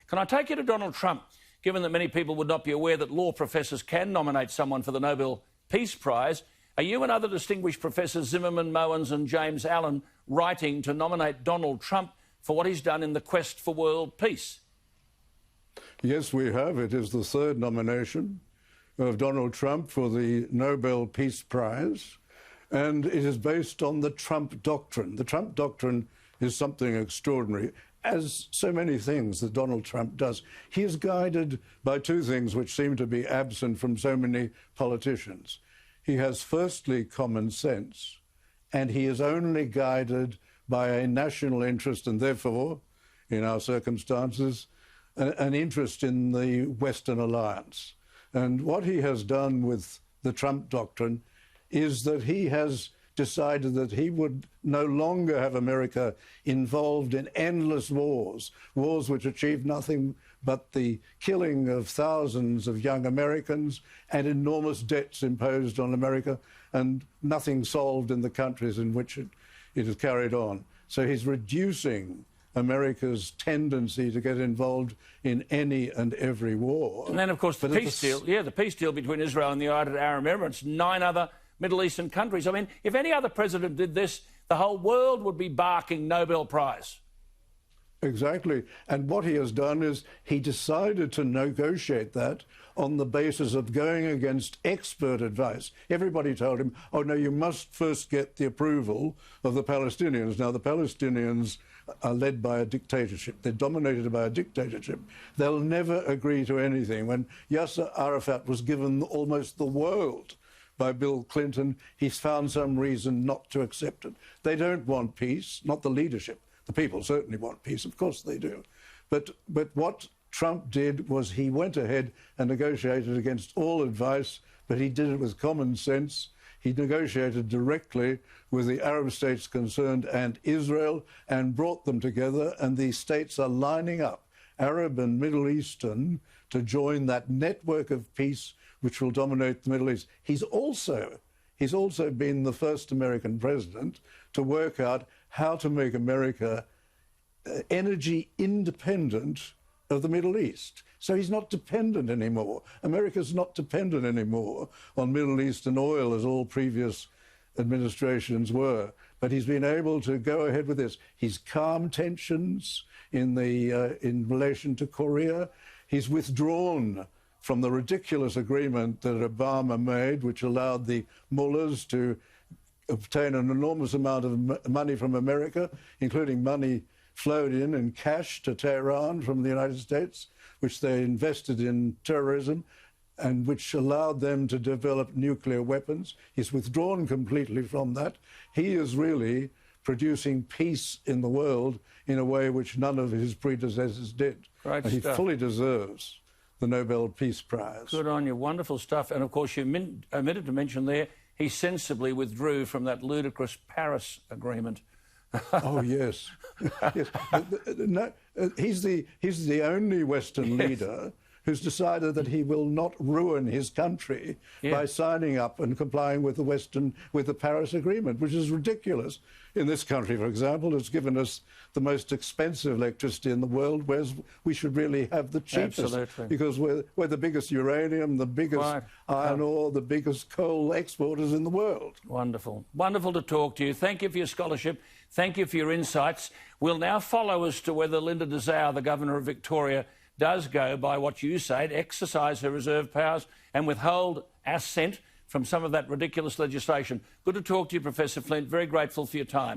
Can I take you to Donald Trump, given that many people would not be aware that law professors can nominate someone for the Nobel Peace Prize? Are you and other distinguished professors, Zimmerman, Mowens and James Allen, writing to nominate Donald Trump for what he's done in the quest for world peace? Yes, we have. It is the third nomination of Donald Trump for the Nobel Peace Prize, and it is based on the Trump doctrine. The Trump doctrine is something extraordinary, as so many things that Donald Trump does. He is guided by two things which seem to be absent from so many politicians. He has, firstly, common sense, and he is only guided by a national interest and therefore, in our circumstances, an interest in the Western alliance. And what he has done with the Trump doctrine is that he has decided that he would no longer have America involved in endless wars, wars which achieved nothing but the killing of thousands of young Americans and enormous debts imposed on America, and nothing solved in the countries in which it is carried on. So he's reducing America's tendency to get involved in any and every war. And then, of course, the peace deal. Yeah, the peace deal between Israel and the United Arab Emirates, 9 other Middle Eastern countries. I mean, if any other president did this, the whole world would be barking Nobel Prize. Exactly. And what he has done is he decided to negotiate that on the basis of going against expert advice. Everybody told him, oh, no, you must first get the approval of the Palestinians. Now, the Palestinians are led by a dictatorship. They're dominated by a dictatorship. They'll never agree to anything. When Yasser Arafat was given almost the world by Bill Clinton, he's found some reason not to accept it. They don't want peace, not the leadership. The people certainly want peace, of course they do. But what Trump did was he went ahead and negotiated against all advice, but he did it with common sense. He negotiated directly with the Arab states concerned and Israel and brought them together, and these states are lining up, Arab and Middle Eastern, to join that network of peace which will dominate the Middle East. He's also been the first American president to work out how to make America energy independent of the Middle East. So he's not dependent anymore. America's not dependent anymore on Middle Eastern oil as all previous administrations were. But he's been able to go ahead with this. He's calmed tensions in relation to Korea. He's withdrawn from the ridiculous agreement that Obama made, which allowed the mullahs to obtain an enormous amount of money from America, including money flowed in cash to Tehran from the United States, which they invested in terrorism and which allowed them to develop nuclear weapons. He's withdrawn completely from that. He is really producing peace in the world in a way which none of his predecessors did. Great and he stuff. fully deserves the Nobel Peace Prize. Good on you. Wonderful stuff. And, of course, you omitted to mention there he sensibly withdrew from that ludicrous Paris agreement. Oh, yes. Yes. No, he's the only Western leader who's decided that he will not ruin his country by signing up and complying with the Paris Agreement, which is ridiculous. In this country, for example, it's given us the most expensive electricity in the world, whereas we should really have the cheapest. Absolutely. Because we're the biggest uranium, the biggest iron ore, the biggest coal exporters in the world. Wonderful. Wonderful to talk to you. Thank you for your scholarship. Thank you for your insights. We'll now follow as to whether Linda Dessau, the Governor of Victoria, does go by what you say, to exercise her reserve powers and withhold assent from some of that ridiculous legislation. Good to talk to you, Professor Flint. Very grateful for your time.